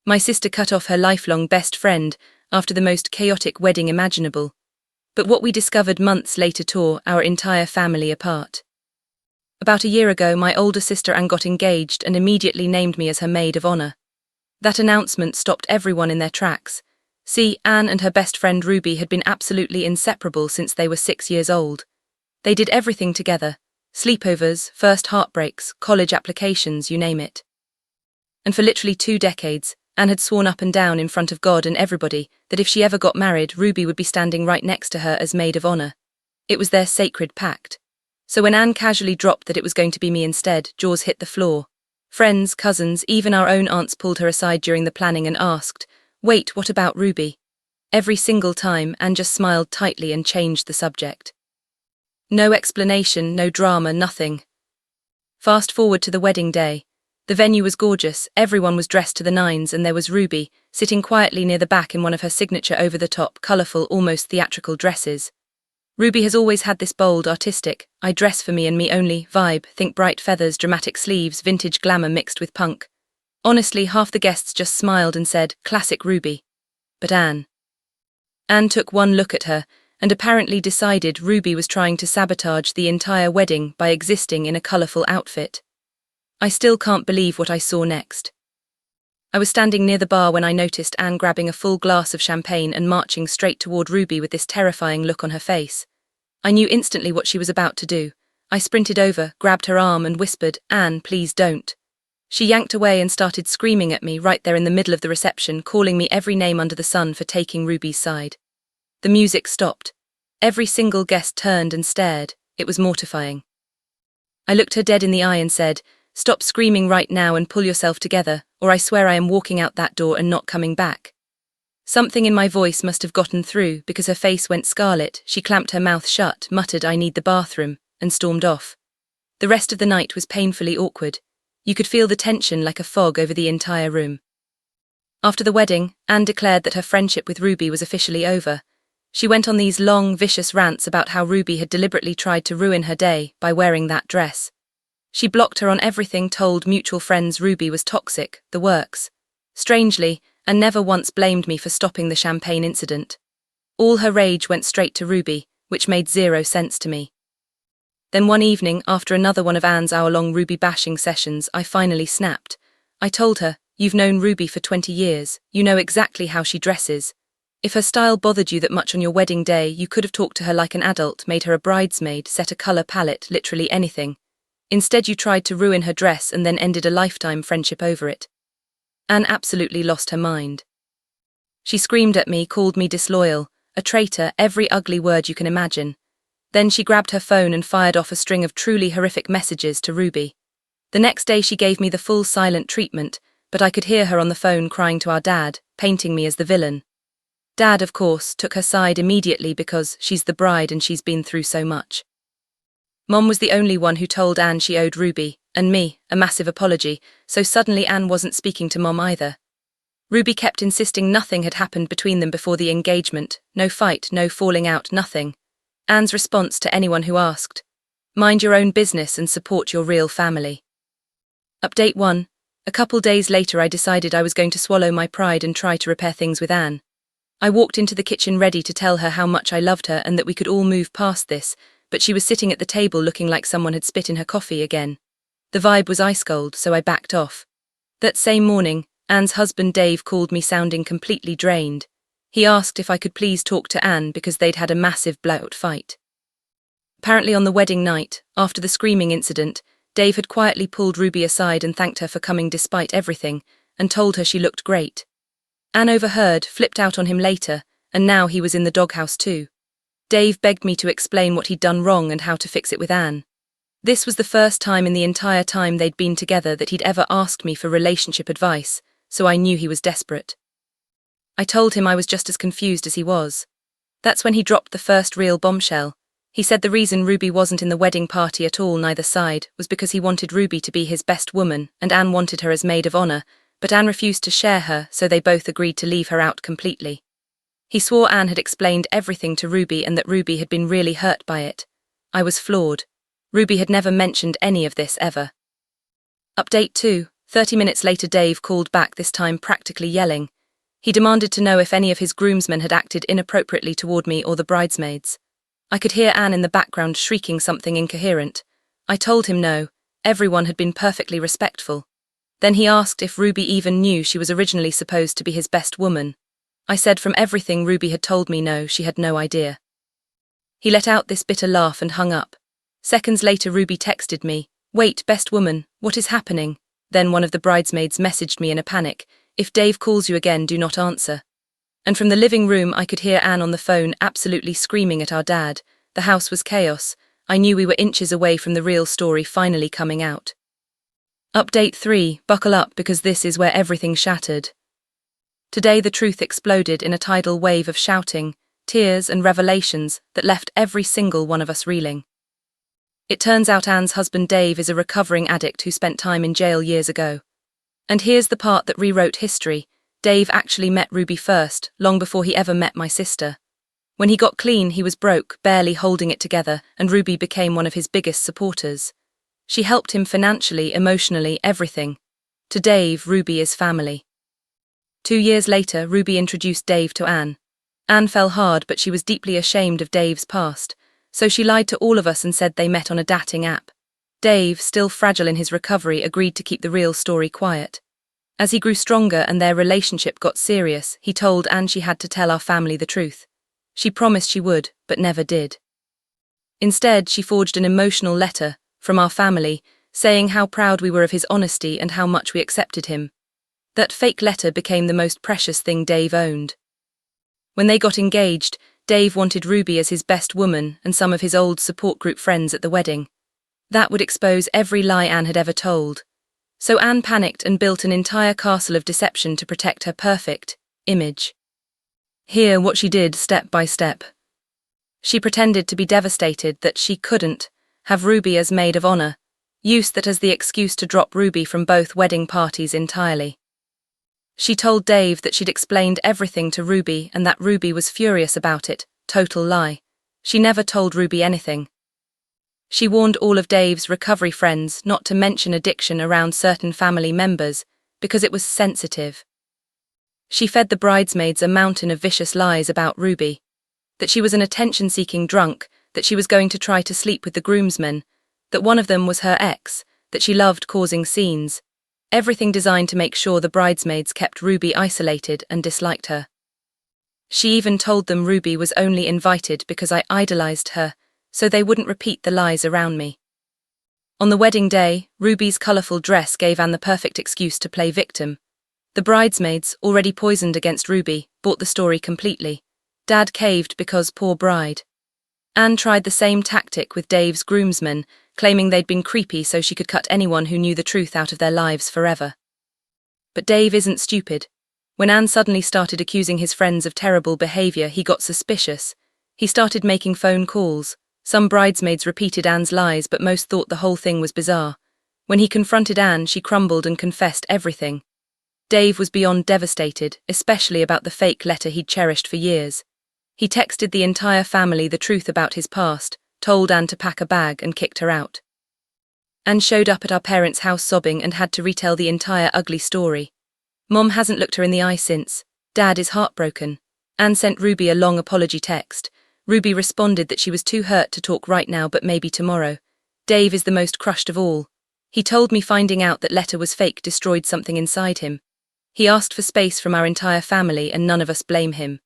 My sister cut off her lifelong best friend after the most chaotic wedding imaginable. But what we discovered months later tore our entire family apart. About a year ago, my older sister Anne got engaged and immediately named me as her maid of honor. That announcement stopped everyone in their tracks. See, Anne and her best friend Ruby had been absolutely inseparable since they were 6 years old. They did everything together: sleepovers, first heartbreaks, college applications, you name it. And for literally 2 decades, Anne had sworn up and down in front of God and everybody that if she ever got married, Ruby would be standing right next to her as maid of honor. It was their sacred pact. So when Anne casually dropped that it was going to be me instead, jaws hit the floor. Friends, cousins, even our own aunts pulled her aside during the planning and asked, "Wait, what about Ruby?" Every single time, Anne just smiled tightly and changed the subject. No explanation, no drama, nothing. Fast forward to the wedding day. The venue was gorgeous, everyone was dressed to the nines, and there was Ruby, sitting quietly near the back in one of her signature over-the-top, colourful, almost theatrical dresses. Ruby has always had this bold, artistic, I dress for me and me only vibe. Think bright feathers, dramatic sleeves, vintage glamour mixed with punk. Honestly, half the guests just smiled and said, "Classic Ruby." But Anne took one look at her and apparently decided Ruby was trying to sabotage the entire wedding by existing in a colourful outfit. I still can't believe what I saw next. I was standing near the bar when I noticed Anne grabbing a full glass of champagne and marching straight toward Ruby with this terrifying look on her face. I knew instantly what she was about to do. I sprinted over, grabbed her arm and whispered, "Anne, please don't." She yanked away and started screaming at me right there in the middle of the reception, calling me every name under the sun for taking Ruby's side. The music stopped. Every single guest turned and stared. It was mortifying. I looked her dead in the eye and said, "Stop screaming right now and pull yourself together, or I swear I am walking out that door and not coming back." Something in my voice must have gotten through because her face went scarlet. She clamped her mouth shut, muttered, "I need the bathroom," and stormed off. The rest of the night was painfully awkward. You could feel the tension like a fog over the entire room. After the wedding, Anne declared that her friendship with Ruby was officially over. She went on these long, vicious rants about how Ruby had deliberately tried to ruin her day by wearing that dress. She blocked her on everything, told mutual friends Ruby was toxic, the works. Strangely, Anne never once blamed me for stopping the champagne incident. All her rage went straight to Ruby, which made zero sense to me. Then one evening, after another one of Anne's hour-long Ruby bashing sessions, I finally snapped. I told her, "You've known Ruby for 20 years, you know exactly how she dresses. If her style bothered you that much on your wedding day, you could have talked to her like an adult, made her a bridesmaid, set a colour palette, literally anything. Instead you tried to ruin her dress and then ended a lifetime friendship over it." Anne absolutely lost her mind. She screamed at me, called me disloyal, a traitor, every ugly word you can imagine. Then she grabbed her phone and fired off a string of truly horrific messages to Ruby. The next day she gave me the full silent treatment, but I could hear her on the phone crying to our dad, painting me as the villain. Dad, of course, took her side immediately because she's the bride and she's been through so much. Mom was the only one who told Anne she owed Ruby, and me, a massive apology, so suddenly Anne wasn't speaking to Mom either. Ruby kept insisting nothing had happened between them before the engagement, no fight, no falling out, nothing. Anne's response to anyone who asked, "Mind your own business and support your real family." Update 1. A couple days later I decided I was going to swallow my pride and try to repair things with Anne. I walked into the kitchen ready to tell her how much I loved her and that we could all move past this, but she was sitting at the table looking like someone had spit in her coffee again. The vibe was ice cold, so I backed off. That same morning, Anne's husband Dave called me sounding completely drained. He asked if I could please talk to Anne because they'd had a massive blowout fight. Apparently on the wedding night, after the screaming incident, Dave had quietly pulled Ruby aside and thanked her for coming despite everything, and told her she looked great. Anne overheard, flipped out on him later, and now he was in the doghouse too. Dave begged me to explain what he'd done wrong and how to fix it with Anne. This was the first time in the entire time they'd been together that he'd ever asked me for relationship advice, so I knew he was desperate. I told him I was just as confused as he was. That's when he dropped the first real bombshell. He said the reason Ruby wasn't in the wedding party at all, neither side, was because he wanted Ruby to be his best woman and Anne wanted her as maid of honor, but Anne refused to share her, so they both agreed to leave her out completely. He swore Anne had explained everything to Ruby and that Ruby had been really hurt by it. I was floored. Ruby had never mentioned any of this ever. Update 2. 30 minutes later, Dave called back, this time practically yelling. He demanded to know if any of his groomsmen had acted inappropriately toward me or the bridesmaids. I could hear Anne in the background shrieking something incoherent. I told him no, everyone had been perfectly respectful. Then he asked if Ruby even knew she was originally supposed to be his best woman. I said from everything Ruby had told me, no, she had no idea. He let out this bitter laugh and hung up. Seconds later, Ruby texted me, "Wait, best woman, what is happening?" Then one of the bridesmaids messaged me in a panic, "If Dave calls you again, do not answer." And from the living room I could hear Anne on the phone absolutely screaming at our dad. The house was chaos. I knew we were inches away from the real story finally coming out. Update 3, buckle up because this is where everything shattered. Today the truth exploded in a tidal wave of shouting, tears and revelations that left every single one of us reeling. It turns out Anne's husband Dave is a recovering addict who spent time in jail years ago. And here's the part that rewrote history. Dave actually met Ruby first, long before he ever met my sister. When he got clean, he was broke, barely holding it together, and Ruby became one of his biggest supporters. She helped him financially, emotionally, everything. To Dave, Ruby is family. 2 years later, Ruby introduced Dave to Anne. Anne fell hard, but she was deeply ashamed of Dave's past, so she lied to all of us and said they met on a dating app. Dave, still fragile in his recovery, agreed to keep the real story quiet. As he grew stronger and their relationship got serious, he told Anne she had to tell our family the truth. She promised she would, but never did. Instead, she forged an emotional letter from our family, saying how proud we were of his honesty and how much we accepted him. That fake letter became the most precious thing Dave owned. When they got engaged, Dave wanted Ruby as his best woman and some of his old support group friends at the wedding. That would expose every lie Anne had ever told. So Anne panicked and built an entire castle of deception to protect her perfect image. Hear what she did step by step. She pretended to be devastated that she couldn't have Ruby as maid of honor, used that as the excuse to drop Ruby from both wedding parties entirely. She told Dave that she'd explained everything to Ruby and that Ruby was furious about it, total lie. She never told Ruby anything. She warned all of Dave's recovery friends not to mention addiction around certain family members because it was sensitive. She fed the bridesmaids a mountain of vicious lies about Ruby, that she was an attention-seeking drunk, that she was going to try to sleep with the groomsmen, that one of them was her ex, that she loved causing scenes. Everything designed to make sure the bridesmaids kept Ruby isolated and disliked her. She even told them Ruby was only invited because I idolized her, so they wouldn't repeat the lies around me. On the wedding day, Ruby's colorful dress gave Anne the perfect excuse to play victim. The bridesmaids, already poisoned against Ruby, bought the story completely. Dad caved because poor bride. Anne tried the same tactic with Dave's groomsmen, claiming they'd been creepy so she could cut anyone who knew the truth out of their lives forever. But Dave isn't stupid. When Anne suddenly started accusing his friends of terrible behavior, he got suspicious. He started making phone calls. Some bridesmaids repeated Anne's lies, but most thought the whole thing was bizarre. When he confronted Anne, she crumbled and confessed everything. Dave was beyond devastated, especially about the fake letter he'd cherished for years. He texted the entire family the truth about his past, told Anne to pack a bag and kicked her out. Anne showed up at our parents' house sobbing and had to retell the entire ugly story. Mom hasn't looked her in the eye since. Dad is heartbroken. Anne sent Ruby a long apology text. Ruby responded that she was too hurt to talk right now but maybe tomorrow. Dave is the most crushed of all. He told me finding out that letter was fake destroyed something inside him. He asked for space from our entire family and none of us blame him.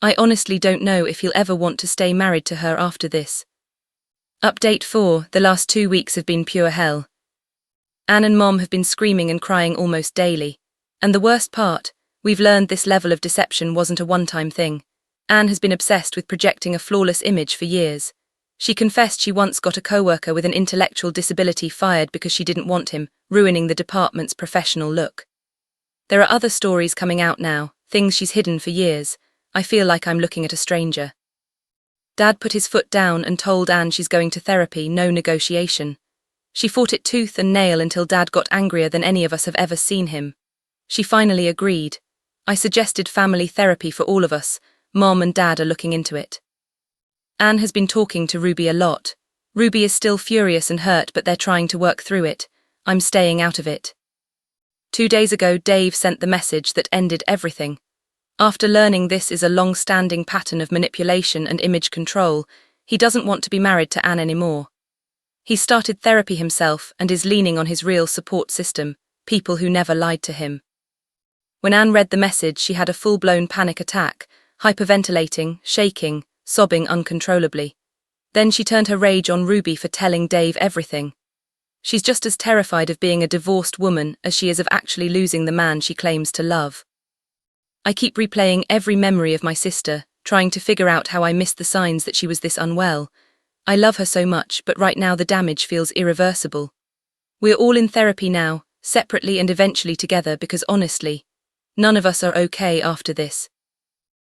I honestly don't know if he'll ever want to stay married to her after this. Update 4, the last 2 weeks have been pure hell. Anne and Mom have been screaming and crying almost daily. And the worst part, we've learned this level of deception wasn't a one-time thing. Anne has been obsessed with projecting a flawless image for years. She confessed she once got a co-worker with an intellectual disability fired because she didn't want him, ruining the department's professional look. There are other stories coming out now, things she's hidden for years. I feel like I'm looking at a stranger. Dad put his foot down and told Anne she's going to therapy, no negotiation. She fought it tooth and nail until Dad got angrier than any of us have ever seen him. She finally agreed. I suggested family therapy for all of us. Mom and Dad are looking into it. Anne has been talking to Ruby a lot. Ruby is still furious and hurt, but they're trying to work through it. I'm staying out of it. 2 days ago, Dave sent the message that ended everything. After learning this is a long-standing pattern of manipulation and image control, he doesn't want to be married to Anne anymore. He's started therapy himself and is leaning on his real support system, people who never lied to him. When Anne read the message, she had a full-blown panic attack, hyperventilating, shaking, sobbing uncontrollably. Then she turned her rage on Ruby for telling Dave everything. She's just as terrified of being a divorced woman as she is of actually losing the man she claims to love. I keep replaying every memory of my sister, trying to figure out how I missed the signs that she was this unwell. I love her so much, but right now the damage feels irreversible. We're all in therapy now, separately and eventually together, because honestly, none of us are okay after this.